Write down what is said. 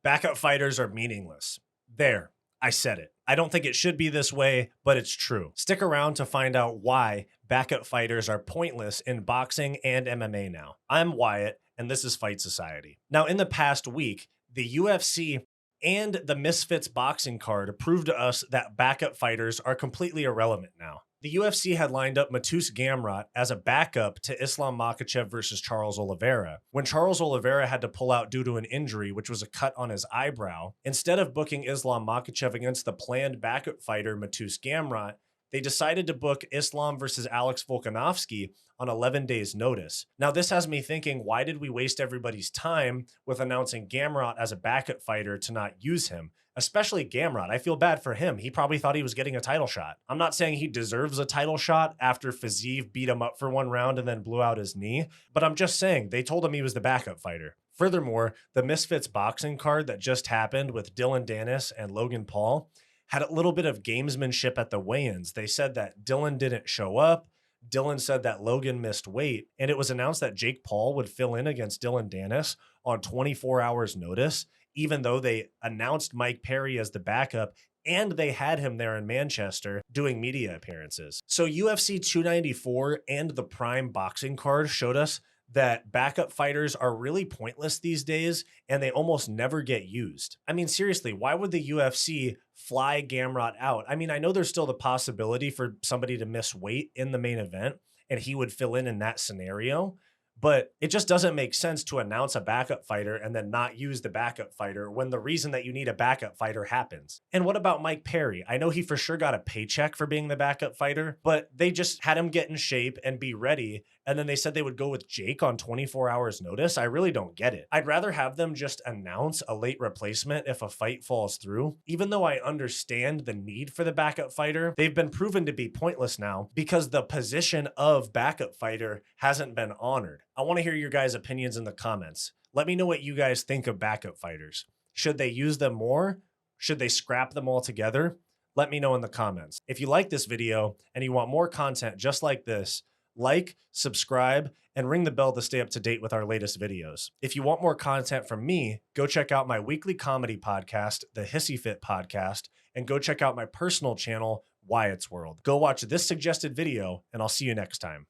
Backup fighters are meaningless. There, I said it. I don't think it should be this way, but it's true. Stick around to find out why backup fighters are pointless in boxing and MMA now. I'm Wyatt, and this is Fight Society. Now, in the past week, the UFC and the Misfits boxing card proved to us that backup fighters are completely irrelevant now. The UFC had lined up Mateusz Gamrot as a backup to Islam Makhachev versus Charles Oliveira. When Charles Oliveira had to pull out due to an injury, which was a cut on his eyebrow, instead of booking Islam Makhachev against the planned backup fighter Mateusz Gamrot, they decided to book Islam versus Alex Volkanovski on 11 days notice. Now, this has me thinking, why did we waste everybody's time with announcing Gamrot as a backup fighter to not use him? Especially Gamrot. I feel bad for him. He probably thought he was getting a title shot. I'm not saying he deserves a title shot after Fiziev beat him up for one round and then blew out his knee, but I'm just saying they told him he was the backup fighter. Furthermore, the Misfits boxing card that just happened with Dylan Dennis and Logan Paul had a little bit of gamesmanship at the weigh-ins. They said that Dylan didn't show up. Dylan said that Logan missed weight, and it was announced that Jake Paul would fill in against Dylan Dennis on 24 hours notice, even though they announced Mike Perry as the backup and they had him there in Manchester doing media appearances. So UFC 294 and the Prime boxing card showed us that backup fighters are really pointless these days and they almost never get used. I mean, seriously, why would the UFC fly Gamrot out? I mean, I know there's still the possibility for somebody to miss weight in the main event and he would fill in that scenario, but it just doesn't make sense to announce a backup fighter and then not use the backup fighter when the reason that you need a backup fighter happens. And what about Mike Perry? I know he for sure got a paycheck for being the backup fighter, but they just had him get in shape and be ready. And then they said they would go with Jake on 24 hours notice. I really don't get it. I'd rather have them just announce a late replacement if a fight falls through. Even though I understand the need for the backup fighter, they've been proven to be pointless now because the position of backup fighter hasn't been honored. I want to hear your guys' opinions in the comments. Let me know what you guys think of backup fighters. Should they use them more? Should they scrap them altogether? Let me know in the comments. If you like this video and you want more content just like this, like, subscribe, and ring the bell to stay up to date with our latest videos. If you want more content from me, go check out my weekly comedy podcast, the Hissyfit podcast, and go check out my personal channel, Wyatt's World. Go watch this suggested video, and I'll see you next time.